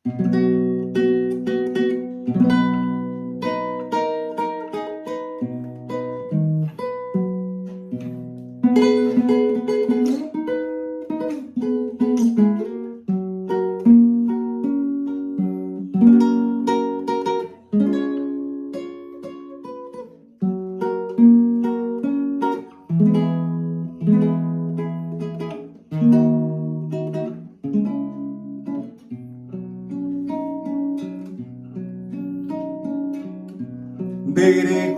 Dere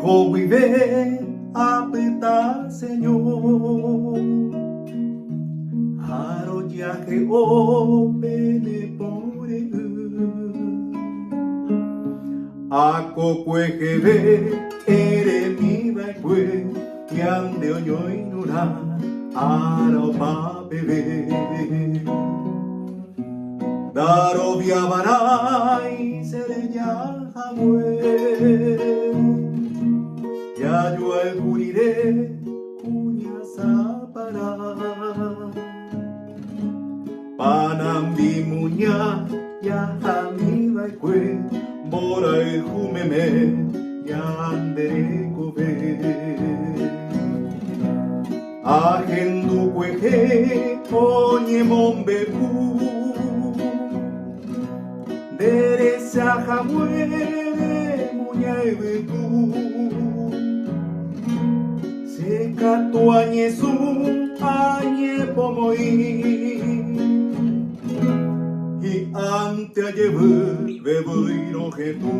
como y ve apeta Señor Haro ya que opene por Ako kwe que ve ere mi baikwe Yande oño inura Aro pa bebe Daro viabarai sere ya hamwe Ya yo alcuniré cuña sapara Panambi muña ya hamila kwe Bora el jumeme ya andere kobe Agendu kweje oñe mombe pu Dere saja muere muña ebetu Seka tu añe su añe pomoí Y ante añe bebo y rojetu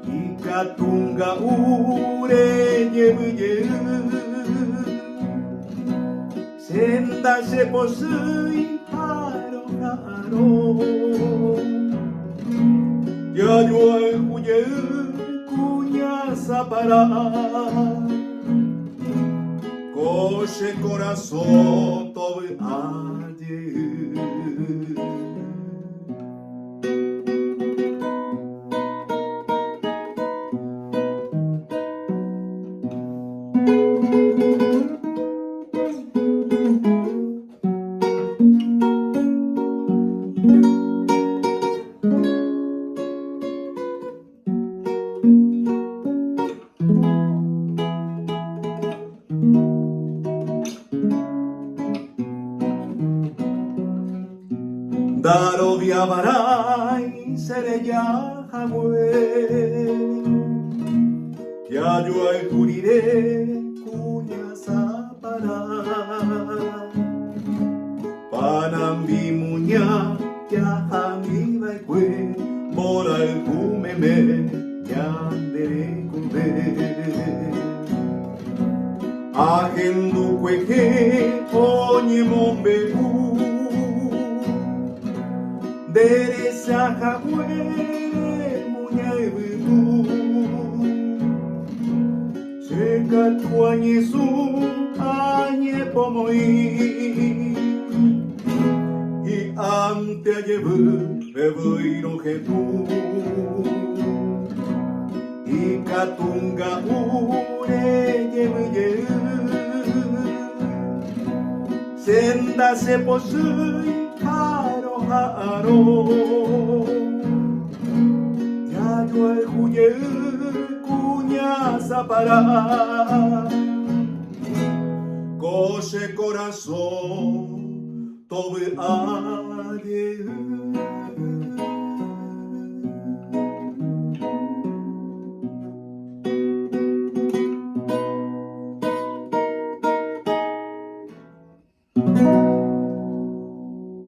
Y katunga ure lleve Senda se posui haro Ya yo al cuña zapara Coche corazón todo ayer Daro viabarai sere ya hamwe Ya yo alcuniré cuña sapara Panambi muña ya hami baikwe Bora el jumeme ya andere kube Agendu kweje oñe mombe Dere saja muere muña ebetu Seka tu añe su añe pomoí Y ante añe bebo y rojetu Y katunga ure lleve Senda se posui haro Ya yo el cuña zapara Coche corazón todo ayer